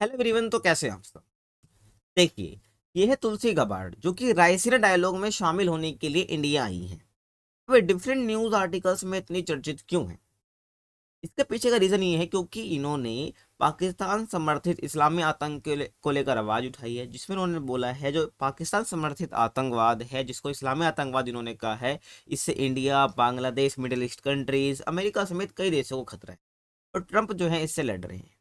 Hello everyone, तो कैसे हैं आप सब। देखिए, ये है तुलसी गबार्ड जो कि रायसीना डायलॉग में शामिल होने के लिए इंडिया आई है। वे डिफरेंट न्यूज आर्टिकल्स में इतनी चर्चित क्यों है? इसके पीछे का रीजन ये है क्योंकि इन्होंने पाकिस्तान समर्थित इस्लामी आतंक को लेकर आवाज उठाई है, जिसमें उन्होंने बोला है जो पाकिस्तान समर्थित आतंकवाद है, जिसको इस्लामी आतंकवाद इन्होंने कहा है, इससे India, Bangladesh, middle east countries, America समेत कई देशों को खतरा है। और ट्रंप जो है इससे लड़ रहे हैं।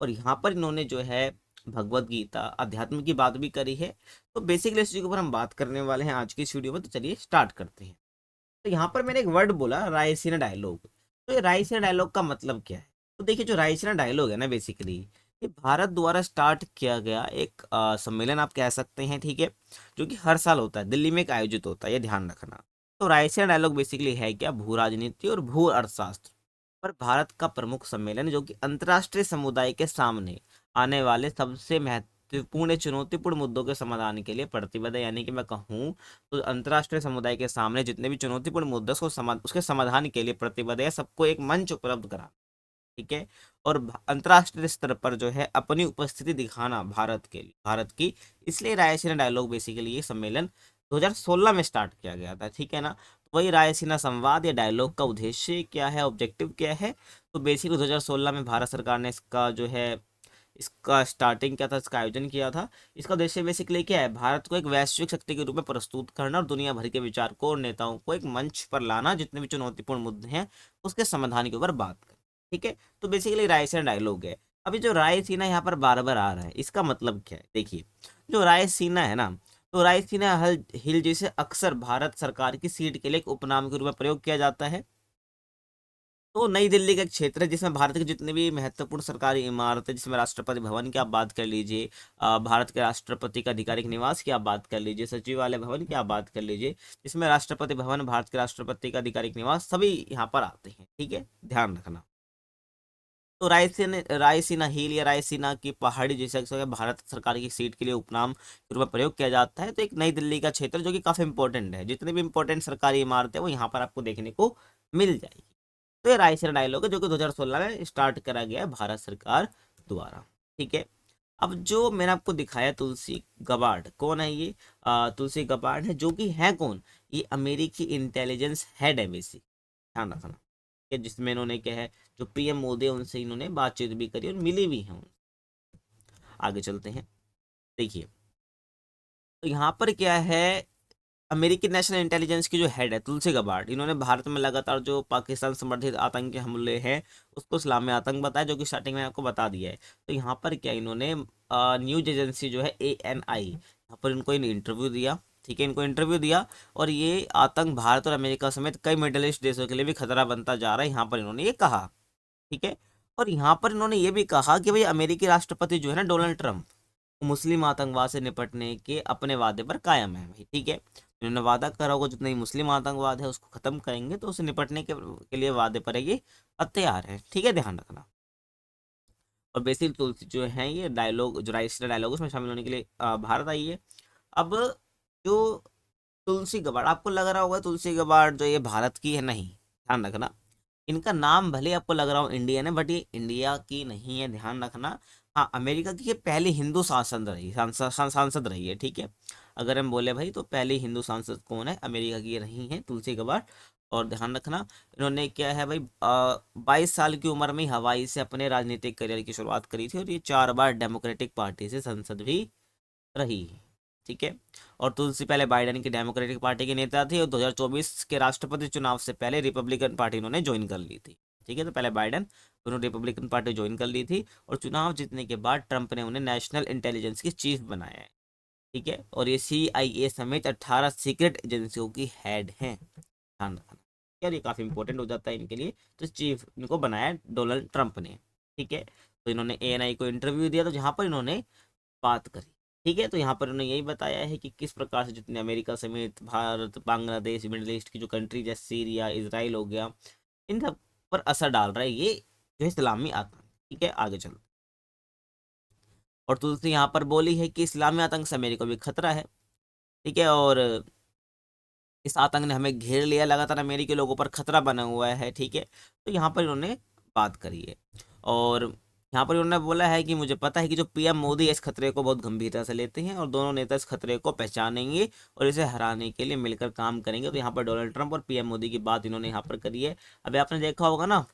और यहाँ पर इन्होंने जो है भगवत गीता, अध्यात्म की बात भी करी है। तो बेसिकली इस चीज के ऊपर हम बात करने वाले हैं आज की इस वीडियो में। तो चलिए स्टार्ट करते हैं। तो यहाँ पर मैंने एक वर्ड बोला, रायसीना डायलॉग। तो ये रायसीना डायलॉग का मतलब क्या है? तो देखिए, जो रायसीना डायलॉग है ना, बेसिकली ये भारत द्वारा स्टार्ट किया गया एक सम्मेलन आप कह सकते हैं, ठीक है, जो कि हर साल होता है, दिल्ली में एक आयोजित होता है, ये ध्यान रखना। तो रायसीना डायलॉग बेसिकली है क्या, भू राजनीति और भू अर्थशास्त्र पर भारत का प्रमुख सम्मेलन, जो कि अंतर्राष्ट्रीय समुदाय के सामने आने वाले सबसे महत्वपूर्ण चुनौतीपूर्ण मुद्दों के समाधान के लिए प्रतिबद्ध है। यानी कि मैं कहूँ तो अंतर्राष्ट्रीय समुदाय के सामने जितने भी चुनौतीपूर्ण मुद्दे उसको उसके समाधान के लिए प्रतिबद्ध है, सबको एक मंच उपलब्ध करा, ठीक है। और अंतर्राष्ट्रीय स्तर पर जो है अपनी उपस्थिति दिखाना भारत के लिए, भारत की, इसलिए रायसीना डायलॉग बेसिकली ये सम्मेलन 2016 में स्टार्ट किया गया था, ठीक है ना। तो वही रायसीना संवाद या डायलॉग का उद्देश्य क्या है, ऑब्जेक्टिव क्या है? तो बेसिकली 2016 में भारत सरकार ने इसका जो है इसका स्टार्टिंग किया था, इसका आयोजन किया था। इसका उद्देश्य बेसिकली क्या है, भारत को एक वैश्विक शक्ति के रूप में प्रस्तुत करना और दुनिया भर के विचारकों और नेताओं को एक मंच पर लाना, जितने भी चुनौतीपूर्ण मुद्दे हैं उसके समाधान के ऊपर बात करना, ठीक है। तो बेसिकली रायसीना डायलॉग है। अभी जो रायसीना यहाँ पर बार बार आ रहा है, इसका मतलब क्या है? देखिए, जो रायसीना है ना, तो रायसीना हिल जिसे अक्सर भारत सरकार की सीट के लिए एक उपनाम के रूप में प्रयोग किया जाता है। तो नई दिल्ली का एक क्षेत्र है जिसमें भारत के जितने भी महत्वपूर्ण सरकारी इमारतें, जिसमें राष्ट्रपति भवन की आप बात कर लीजिए, भारत के राष्ट्रपति का आधिकारिक निवास की आप बात कर लीजिए, सचिवालय भवन की आप बात कर लीजिए, जिसमें राष्ट्रपति भवन, भारत के राष्ट्रपति का आधिकारिक निवास, सभी यहाँ पर आते हैं, ठीक है, ध्यान रखना। तो रायसीना हिल या रायसीना की पहाड़ी, जैसे अक्सर भारत सरकार की सीट के लिए उपनाम के रूप में प्रयोग किया जाता है। तो एक नई दिल्ली का क्षेत्र जो कि काफी इंपॉर्टेंट है, जितने भी इंपॉर्टेंट सरकारी इमारतें हैं वो यहाँ पर आपको देखने को मिल जाएगी। तो ये रायसीना डायलॉग है जो कि 2016 में स्टार्ट करा गया है भारत सरकार द्वारा, ठीक है। अब जो मैंने आपको दिखाया तुलसी गबार्ड, कौन है ये? तुलसी गबार्ड है, जो कि है कौन? ये अमेरिकी इंटेलिजेंस हेड है बेसिक, ध्यान रखना, कि जिसमें इन्होंने क्या है, जो पीएम मोदी है उनसे इन्होंने बातचीत भी करी और मिली भी हैं उनसे। आगे चलते हैं। देखिए, तो यहाँ पर क्या है, अमेरिकी नेशनल इंटेलिजेंस की जो हेड है तुलसी गबार्ड, इन्होंने भारत में लगातार जो पाकिस्तान समर्थित आतंकी हमले हैं उसको इस्लामी आतंक बताया, जो कि स्टार्टिंग में आपको बता दिया है। तो यहाँ पर क्या इन्होंने न्यूज एजेंसी जो है ANI, यहाँ पर इनको इंटरव्यू दिया, ठीक है, इनको इंटरव्यू दिया। और ये आतंक भारत और अमेरिका समेत कई मिडिल ईस्ट देशों के लिए भी खतरा बनता जा रहा है, यहाँ पर इन्होंने ये कहा, ठीक है। और यहाँ पर इन्होंने ये भी कहा कि भाई अमेरिकी राष्ट्रपति जो है ना, डोनाल्ड ट्रंप, मुस्लिम आतंकवाद से निपटने के अपने वादे पर कायम है भाई, ठीक है। इन्होंने वादा करा होगा जितने भी मुस्लिम आतंकवाद है उसको खत्म करेंगे, तो उससे निपटने के लिए वादे पर है ये तैयार है, ठीक है, ध्यान रखना। और बेसिक तुलसी जो है ये डायलॉग, जो राइस डायलॉग उसमें शामिल होने के लिए भारत आई है। अब जो तुलसी गबार्ड, आपको लग रहा होगा तुलसी गबार्ड जो ये भारत की है, नहीं, ध्यान रखना। इनका नाम भले आपको लग रहा हो इंडियन है, बट ये इंडिया की नहीं है, ध्यान रखना। हाँ, अमेरिका की ये पहली हिंदू सांसद रही है, ठीक है। अगर हम बोले भाई तो पहली हिंदू सांसद कौन है, अमेरिका की ये रही है तुलसी गबार्ड। और ध्यान रखना, इन्होंने क्या है भाई, 22 साल की उम्र में हवाई से अपने राजनीतिक करियर की शुरुआत करी थी, और ये 4 बार डेमोक्रेटिक पार्टी से संसद भी रही, ठीक है। और तुलसी पहले बाइडेन की डेमोक्रेटिक पार्टी के नेता थे, और 2024 के राष्ट्रपति चुनाव से पहले रिपब्लिकन पार्टी इन्होंने ज्वाइन कर ली थी, ठीक है। तो पहले बाइडेन, उन्होंने रिपब्लिकन पार्टी ज्वाइन कर ली थी, और चुनाव जीतने के बाद ट्रंप ने उन्हें नेशनल इंटेलिजेंस की चीफ बनाया है, ठीक है। और ये CIA समेत 18 सीक्रेट एजेंसियों की हेड हैं, ध्यान रखना यार, ये काफ़ी इंपॉर्टेंट हो जाता है इनके लिए। तो चीफ इनको बनाया है डोनाल्ड ट्रंप ने, ठीक है। तो इन्होंने ANI को इंटरव्यू दिया, तो जहाँ पर इन्होंने बात करी, ठीक है। तो यहाँ पर उन्होंने यही बताया है कि किस प्रकार से जितने अमेरिका समेत भारत, बांग्लादेश, मिडिल ईस्ट की जो कंट्री जैसे सीरिया, इसराइल हो गया, इन सब पर असर डाल रहा है ये जो है इस्लामी आतंक, ठीक है। आगे चलो। और तुलसी यहाँ पर बोली है कि इस्लामी आतंक से अमेरिका भी खतरा है, ठीक है। और इस आतंक ने हमें घेर लिया, लगातार अमेरिकी लोगों पर खतरा बना हुआ है, ठीक है। तो यहाँ पर इन्होंने बात करी है। और यहाँ पर उन्होंने बोला है कि मुझे पता है कि जो पीएम मोदी इस खतरे को बहुत गंभीरता से लेते हैं और दोनों नेता इस खतरे को पहचानेंगे और इसे हराने के लिए मिलकर काम करेंगे। तो यहाँ पर डोनाल्ड ट्रंप और पीएम मोदी की बात इन्होंने यहाँ पर करी है। अभी आपने देखा होगा ना,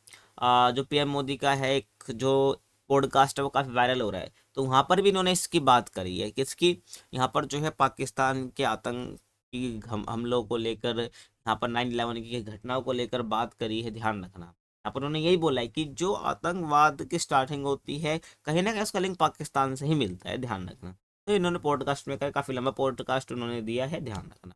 जो पीएम मोदी का है एक जो पॉडकास्ट है वो काफ़ी वायरल हो रहा है, तो वहाँ पर भी इन्होंने इसकी बात करी है। किसकी? यहाँ पर जो है पाकिस्तान के आतंकी हमलों को लेकर, यहाँ पर 9/11 की घटनाओं को लेकर बात करी है। ध्यान रखना, यहाँ पर उन्होंने यही बोला है कि जो आतंकवाद की स्टार्टिंग होती है कहीं ना कहीं उसका लिंक पाकिस्तान से ही मिलता है। ध्यान रखना। तो इन्होंने पॉडकास्ट में कहा, काफ़ी लंबा पॉडकास्ट उन्होंने दिया है, ध्यान रखना।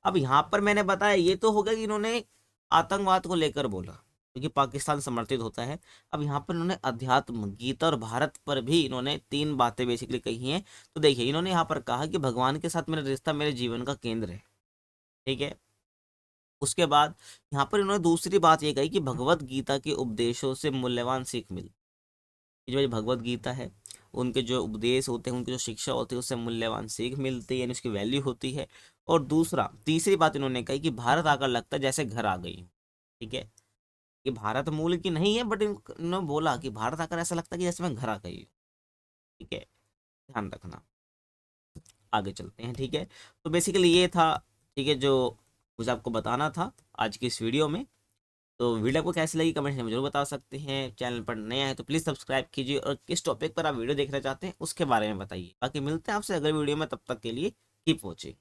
अब यहाँ पर मैंने बताया ये तो हो गया कि इन्होंने आतंकवाद को लेकर बोला, क्योंकि पाकिस्तान समर्थित होता है। अब यहाँ पर इन्होंने अध्यात्म, गीता और भारत पर भी इन्होंने 3 बातें बेसिकली कही हैं। तो देखिए, इन्होंने यहाँ पर कहा कि भगवान के साथ मेरा रिश्ता मेरे जीवन का केंद्र है। ठीक है। उसके बाद यहाँ पर इन्होंने दूसरी बात ये कही कि भगवत गीता के उपदेशों से मूल्यवान सीख मिलती है। जो भगवत गीता है, उनके जो उपदेश होते हैं, उनकी जो शिक्षा होती है, उससे मूल्यवान सीख मिलती है, यानी उसकी वैल्यू होती है। और तीसरी बात इन्होंने कही कि भारत आकर लगता है जैसे घर आ गई हूँ। ठीक है। ये भारत मूल की नहीं है, बट इन्होंने बोला कि भारत आकर ऐसा लगता है कि जैसे मैं घर आ गई हूँ। ठीक है, ध्यान रखना। आगे चलते हैं। ठीक है, तो बेसिकली ये था, ठीक है, जो मुझे आपको बताना था आज की इस वीडियो में। तो वीडियो आपको कैसी लगी कमेंट में जरूर बता सकते हैं। चैनल पर नए हैं तो प्लीज़ सब्सक्राइब कीजिए, और किस टॉपिक पर आप वीडियो देखना चाहते हैं उसके बारे में बताइए। बाकी मिलते हैं आपसे अगले वीडियो में, तब तक के लिए कीप वॉचिंग।